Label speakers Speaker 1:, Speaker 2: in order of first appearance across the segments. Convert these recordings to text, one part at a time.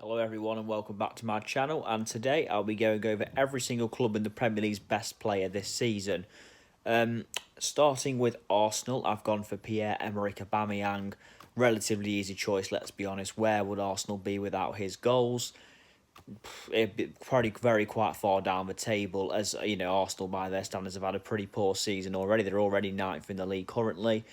Speaker 1: Hello everyone and welcome back to my channel, and today I'll be going over every single club in the Premier League's best player this season. Starting with Arsenal, I've gone for Pierre-Emerick Aubameyang. Relatively easy choice, let's be honest. Where would Arsenal be without his goals? It'd be probably very quite far down the table, as you know, Arsenal by their standards have had a pretty poor season already. They're already ninth in the league currently.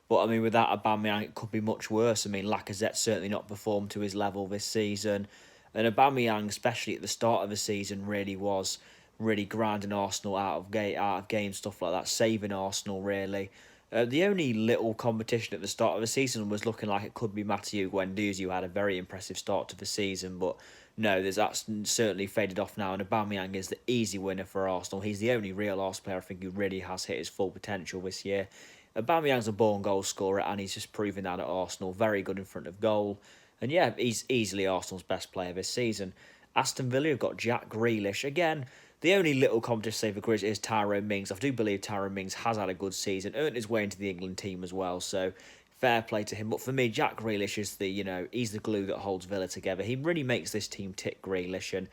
Speaker 1: But I mean, without Aubameyang, it could be much worse. I mean, Lacazette's certainly not performed to his level this season, and Aubameyang, especially at the start of the season, really was really grinding Arsenal out of game, stuff like that, saving Arsenal really. The only little competition at the start of the season was looking like it could be Matteo Guendouzi, who had a very impressive start to the season, but no, that's certainly faded off now, and Aubameyang is the easy winner for Arsenal. He's the only real Arsenal player I think who really has hit his full potential this year. Aubameyang's a born goal scorer, and he's just proving that at Arsenal. Very good in front of goal. And yeah, he's easily Arsenal's best player this season. Aston Villa have got Jack Grealish. Again, the only little competition save for Grealish is Tyrone Mings. I do believe Tyrone Mings has had a good season, earned his way into the England team as well, so fair play to him. But for me, Jack Grealish is he's the glue that holds Villa together. He really makes this team tick, Grealish, and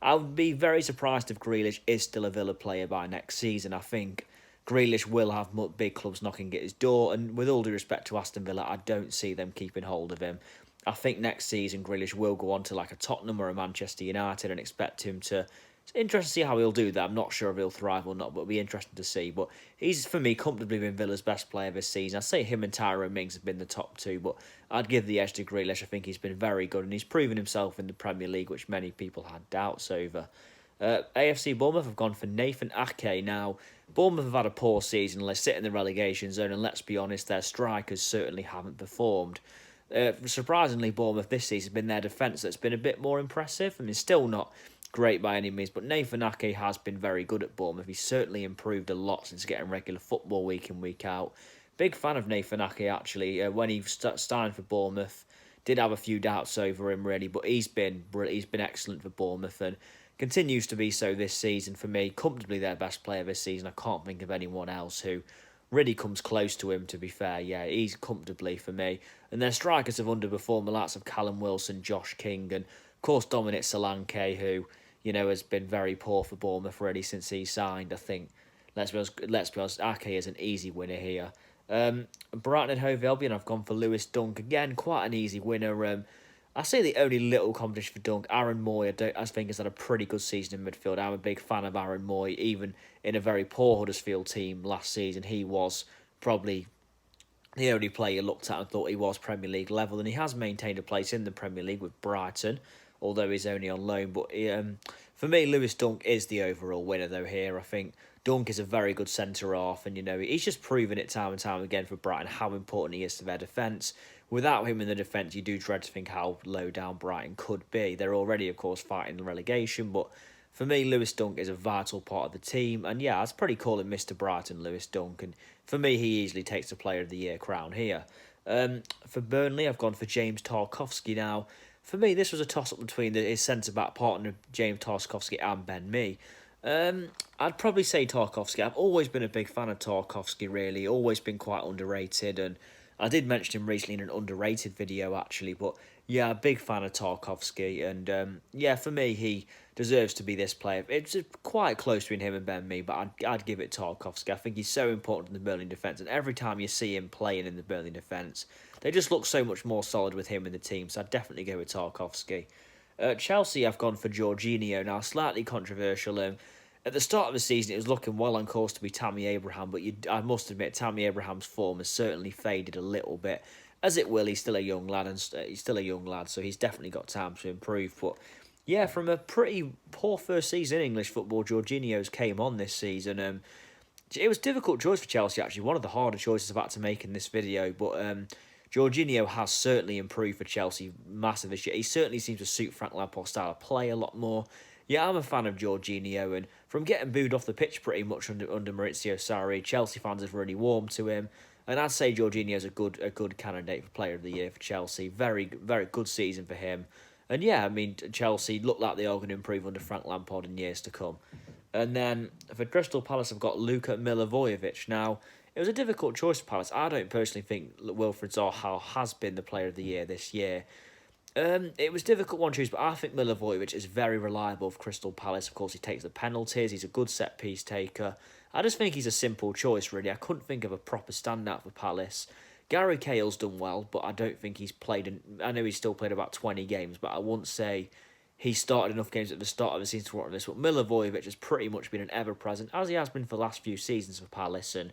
Speaker 1: I would be very surprised if Grealish is still a Villa player by next season. I think Grealish will have big clubs knocking at his door, and with all due respect to Aston Villa, I don't see them keeping hold of him. I think next season Grealish will go on to like a Tottenham or a Manchester United and expect him to. It's interesting to see how he'll do that. I'm not sure if he'll thrive or not, but it'll be interesting to see. But he's, for me, comfortably been Villa's best player this season. I'd say him and Tyrone Mings have been the top two, but I'd give the edge to Grealish. I think he's been very good, and he's proven himself in the Premier League, which many people had doubts over. AFC Bournemouth have gone for Nathan Ake. Now, Bournemouth have had a poor season. They sit in the relegation zone, and let's be honest, their strikers certainly haven't performed. Surprisingly, Bournemouth this season has been their defence that's been a bit more impressive. I mean, still not great by any means, but Nathan Ake has been very good at Bournemouth. He's certainly improved a lot since getting regular football week in, week out. Big fan of Nathan Ake, actually. When he started for Bournemouth, did have a few doubts over him, really, but he's been excellent for Bournemouth, and continues to be so this season for me. Comfortably their best player this season. I can't think of anyone else who really comes close to him, to be fair. Yeah, he's comfortably for me. And their strikers have underperformed the likes of Callum Wilson, Josh King, and of course Dominic Solanke, who, has been very poor for Bournemouth really since he signed. I think, let's be honest, Ake is an easy winner here. Brighton and Hove Albion, I've gone for Lewis Dunk. Again, quite an easy winner. I say the only little competition for Dunk, Aaron Moy, I think has had a pretty good season in midfield. I'm a big fan of Aaron Moy, even in a very poor Huddersfield team last season. He was probably the only player you looked at and thought he was Premier League level, and he has maintained a place in the Premier League with Brighton, although he's only on loan. But for me, Lewis Dunk is the overall winner, though, here. I think Dunk is a very good centre-half, and, he's just proven it time and time again for Brighton how important he is to their defence. Without him in the defence, you do dread to think how low down Brighton could be. They're already, of course, fighting the relegation, but for me, Lewis Dunk is a vital part of the team. And yeah, I'd probably call him Mr. Brighton, Lewis Dunk. And for me, he easily takes the Player of the Year crown here. For Burnley, I've gone for James Tarkowski. Now, for me, this was a toss-up between his centre-back partner, James Tarkowski, and Ben Mee. I'd probably say Tarkowski. I've always been a big fan of Tarkowski, really. Always been quite underrated, and I did mention him recently in an underrated video, actually. But yeah, a big fan of Tarkowski, and yeah, for me, he deserves to be this player. It's quite close between him and Ben Mee, but I'd give it Tarkowski. I think he's so important in the Burnley defence, and every time you see him playing in the Burnley defence, they just look so much more solid with him in the team, so I'd definitely go with Tarkowski. Chelsea, I've gone for Jorginho. Now, slightly controversial. At the start of the season, it was looking well on course to be Tammy Abraham, but I must admit, Tammy Abraham's form has certainly faded a little bit. As it will, he's still a young lad, so he's definitely got time to improve. But yeah, from a pretty poor first season in English football, Jorginho's came on this season. It was a difficult choice for Chelsea, actually, one of the harder choices I've had to make in this video, but Jorginho has certainly improved for Chelsea massively. He certainly seems to suit Frank Lampard's style of play a lot more. Yeah, I'm a fan of Jorginho, and from getting booed off the pitch pretty much under Maurizio Sarri, Chelsea fans have really warmed to him. And I'd say Jorginho's a good candidate for Player of the Year for Chelsea. Very, very good season for him. And yeah, I mean, Chelsea look like they are going to improve under Frank Lampard in years to come. And then for Crystal Palace, I've got Luka Milivojevic. Now, it was a difficult choice for Palace. I don't personally think Wilfried Zaha has been the Player of the Year this year. It was a difficult one to choose, but I think Milivojevic is very reliable for Crystal Palace. Of course, he takes the penalties. He's a good set piece taker. I just think he's a simple choice, really. I couldn't think of a proper standout for Palace. Gary Cahill's done well, but I don't think he's played. I know he's still played about 20 games, but I wouldn't say he started enough games at the start of the season to warrant this. But Milivojevic has pretty much been an ever present, as he has been for the last few seasons for Palace, and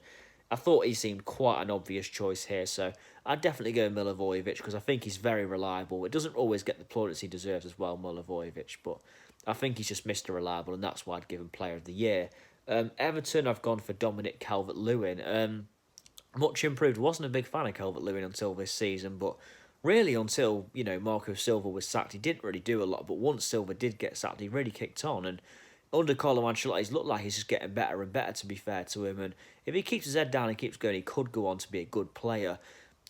Speaker 1: I thought he seemed quite an obvious choice here, so I'd definitely go Milivojevic because I think he's very reliable. It doesn't always get the plaudits he deserves as well, Milivojevic, but I think he's just Mr. Reliable, and that's why I'd give him Player of the Year. Everton, I've gone for Dominic Calvert-Lewin. Much improved. Wasn't a big fan of Calvert-Lewin until this season, but really until, Marco Silva was sacked, he didn't really do a lot, but once Silva did get sacked, he really kicked on, and under Carlo Ancelotti, he's looked like he's just getting better and better, to be fair to him. And if he keeps his head down and keeps going, he could go on to be a good player.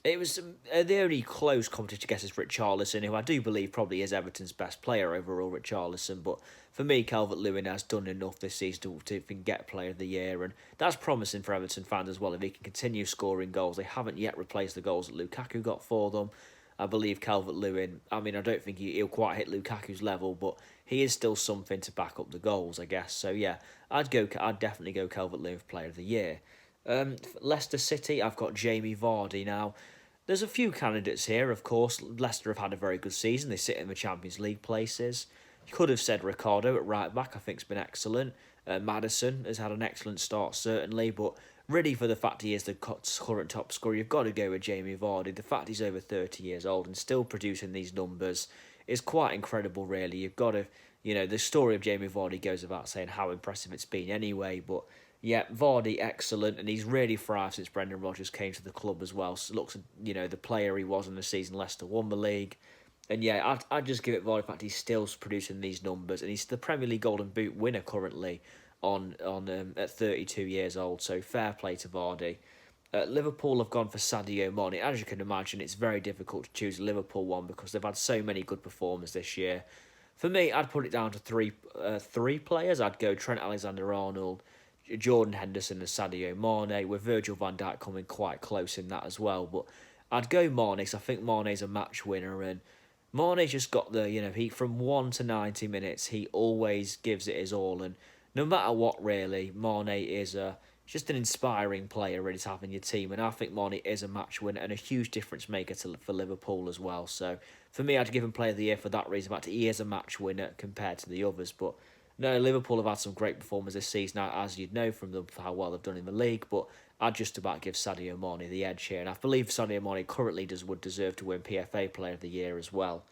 Speaker 1: It was the only close competition, I guess, is Richarlison, who I do believe probably is Everton's best player overall, Richarlison. But for me, Calvert-Lewin has done enough this season to get Player of the Year. And that's promising for Everton fans as well. If he can continue scoring goals, they haven't yet replaced the goals that Lukaku got for them. I believe Calvert-Lewin, I don't think he'll quite hit Lukaku's level, but he is still something to back up the goals, I guess. So yeah, I'd definitely go Calvert-Lewin for Player of the Year. Leicester City, I've got Jamie Vardy. Now, there's a few candidates here, of course. Leicester have had a very good season. They sit in the Champions League places. You could have said Ricardo at right back. I think it's been excellent. Maddison has had an excellent start, certainly, but really for the fact he is the current top scorer, you've got to go with Jamie Vardy. The fact he's over 30 years old and still producing these numbers is quite incredible, really. You've got to, the story of Jamie Vardy goes without saying how impressive it's been anyway, but yeah, Vardy, excellent, and he's really thrived since Brendan Rodgers came to the club as well. So looks, the player he was in the season Leicester won the league. And yeah, I'd just give it Vardy the fact he's still producing these numbers, and he's the Premier League Golden Boot winner currently on at 32 years old. So fair play to Vardy. Liverpool have gone for Sadio Mane. As you can imagine, it's very difficult to choose a Liverpool one because they've had so many good performers this year. For me, I'd put it down to three players. I'd go Trent Alexander-Arnold, Jordan Henderson and Sadio Mane, with Virgil van Dijk coming quite close in that as well. But I'd go Mane because I think Mane's a match winner, and Mane's just got the, he from 1 to 90 minutes, he always gives it his all, and no matter what, really, Mane is just an inspiring player really to have in your team, and I think Mane is a match winner and a huge difference maker for Liverpool as well. So for me, I'd give him Player of the Year for that reason. In fact, he is a match winner compared to the others, but no, Liverpool have had some great performers this season, as you'd know from them, how well they've done in the league, but I'd just about give Sadio Mane the edge here, and I believe Sadio Mane currently would deserve to win PFA Player of the Year as well.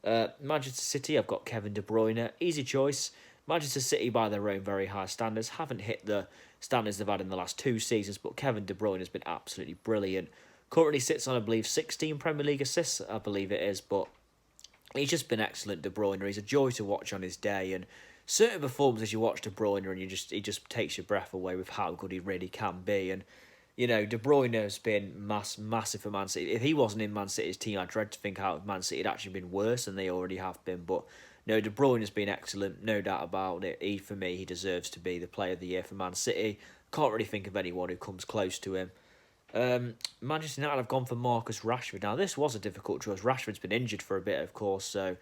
Speaker 1: Manchester City, I've got Kevin De Bruyne. Easy choice. Manchester City, by their own very high standards, haven't hit the standards they've had in the last 2 seasons, but Kevin De Bruyne has been absolutely brilliant. Currently sits on, I believe, 16 Premier League assists, I believe it is, but he's just been excellent, De Bruyne. He's a joy to watch on his day, and certain performances you watch De Bruyne and he just takes your breath away with how good he really can be. And De Bruyne has been massive for Man City. If he wasn't in Man City's team, I dread to think how Man City had actually been worse than they already have been. But no, De Bruyne has been excellent, no doubt about it. For me, he deserves to be the Player of the Year for Man City. Can't really think of anyone who comes close to him. Manchester United have gone for Marcus Rashford. Now, this was a difficult choice. Rashford's been injured for a bit, of course, so...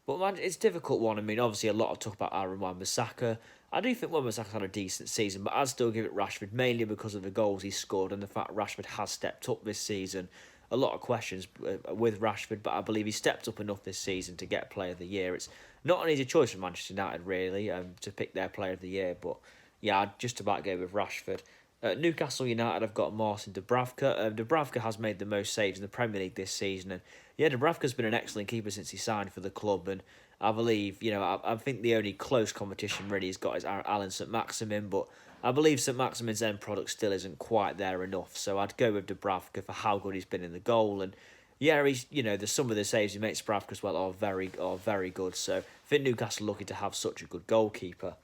Speaker 1: But man, it's a difficult one. Obviously, a lot of talk about Aaron Wan-Bissaka. I do think Wan-Bissaka's had a decent season, but I'd still give it Rashford, mainly because of the goals he scored and the fact Rashford has stepped up this season. A lot of questions with Rashford, but I believe he stepped up enough this season to get Player of the Year. It's not an easy choice for Manchester United, really, to pick their Player of the Year, but yeah, I'd just about go with Rashford. Newcastle United have got Marcin Dubravka. Dubravka has made the most saves in the Premier League this season, and yeah, Dubravka's been an excellent keeper since he signed for the club, and I believe, I think the only close competition really he's got is Alan St-Maximin, but I believe St-Maximin's end product still isn't quite there enough, so I'd go with Dubravka for how good he's been in the goal, and yeah, he's, there's some of the saves he makes Dubravka as well are very good, so I think Newcastle are lucky to have such a good goalkeeper.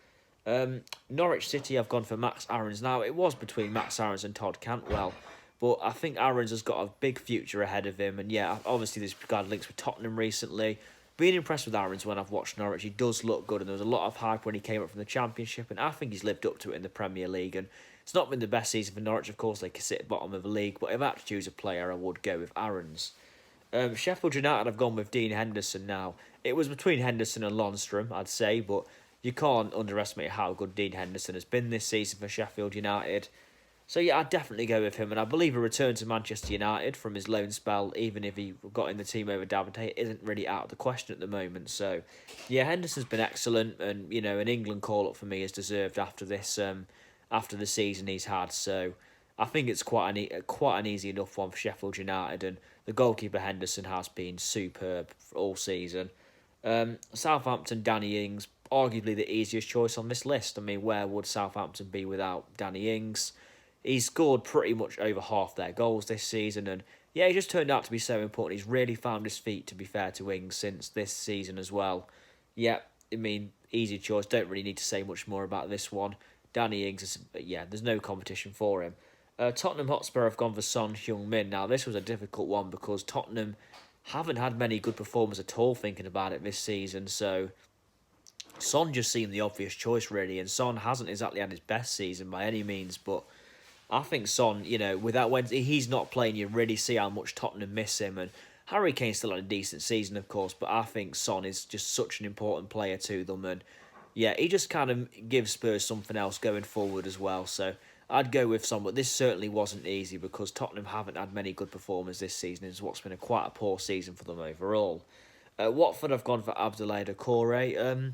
Speaker 1: Norwich City have gone for Max Aarons. Now, it was between Max Aarons and Todd Cantwell, but I think Aarons has got a big future ahead of him, and yeah, obviously there's got links with Tottenham recently. Been impressed with Aarons when I've watched Norwich. He does look good, and there was a lot of hype when he came up from the Championship, and I think he's lived up to it in the Premier League, and it's not been the best season for Norwich, of course. They can sit at the bottom of the league, but if I had to choose a player, I would go with Aarons. Sheffield United have gone with Dean Henderson now. It was between Henderson and Lundstram, I'd say, but you can't underestimate how good Dean Henderson has been this season for Sheffield United. So yeah, I'd definitely go with him, and I believe a return to Manchester United from his loan spell, even if he got in the team over Davide, isn't really out of the question at the moment. So yeah, Henderson's been excellent, and an England call up for me is deserved after this, after the season he's had. So I think it's quite an easy enough one for Sheffield United, and the goalkeeper Henderson has been superb for all season. Southampton, Danny Ings, arguably the easiest choice on this list. I mean, where would Southampton be without Danny Ings? He's scored pretty much over half their goals this season, and yeah, he just turned out to be so important. He's really found his feet, to be fair to Ings, since this season as well. Yeah, I mean, easy choice. Don't really need to say much more about this one. Danny Ings, there's no competition for him. Tottenham Hotspur have gone for Son Heung-min. Now, this was a difficult one because Tottenham haven't had many good performers at all thinking about it this season, so Son just seemed the obvious choice, really, and Son hasn't exactly had his best season by any means, but I think Son, without when he's not playing, you really see how much Tottenham miss him, and Harry Kane's still had a decent season, of course, but I think Son is just such an important player to them, and yeah, he just kind of gives Spurs something else going forward as well, so I'd go with Son, but this certainly wasn't easy because Tottenham haven't had many good performers this season. It's what's been quite a poor season for them overall. Watford have gone for Abdoulaye Doucouré.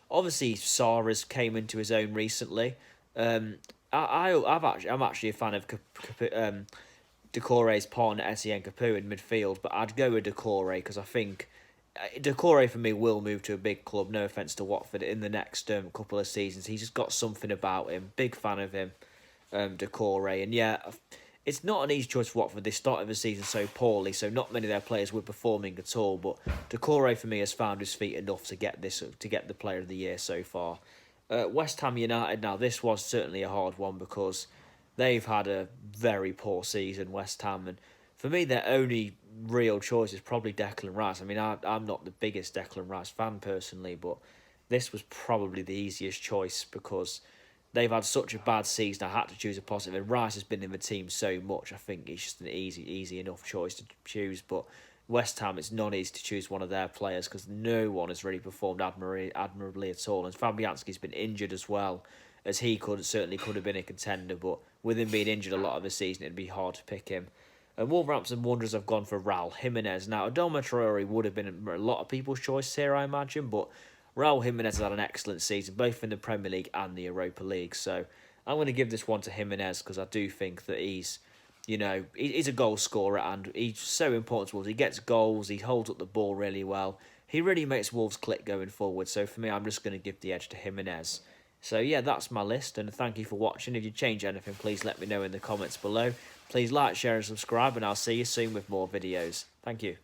Speaker 1: Obviously, Sarr came into his own recently. I'm actually a fan of Doucouré's partner Etienne Capoue in midfield, but I'd go with Doucouré because I think Doucouré for me will move to a big club. No offense to Watford in the next couple of seasons. He's just got something about him. Big fan of him, Doucouré, and yeah, it's not an easy choice for Watford. They started the season so poorly, so not many of their players were performing at all. But Doucouré for me has found his feet enough to get the Player of the Year so far. West Ham United, now this was certainly a hard one because they've had a very poor season, West Ham, and for me their only real choice is probably Declan Rice. I mean, I'm not the biggest Declan Rice fan personally, but this was probably the easiest choice because they've had such a bad season. I had to choose a positive, and Rice has been in the team so much. I think it's just an easy enough choice to choose, but West Ham, it's not easy to choose one of their players because no one has really performed admirably at all. And Fabianski's been injured as well, as he certainly could have been a contender, but with him being injured a lot of the season, it'd be hard to pick him. And Wolverhampton Wanderers have gone for Raul Jimenez. Now, Adama Traore would have been a lot of people's choice here, I imagine, but Raul Jimenez has had an excellent season, both in the Premier League and the Europa League. So I'm going to give this one to Jimenez because I do think that he's a goal scorer and he's so important to Wolves. He gets goals, he holds up the ball really well. He really makes Wolves click going forward. So for me, I'm just going to give the edge to Jimenez. So yeah, that's my list, and thank you for watching. If you change anything, please let me know in the comments below. Please like, share and subscribe, and I'll see you soon with more videos. Thank you.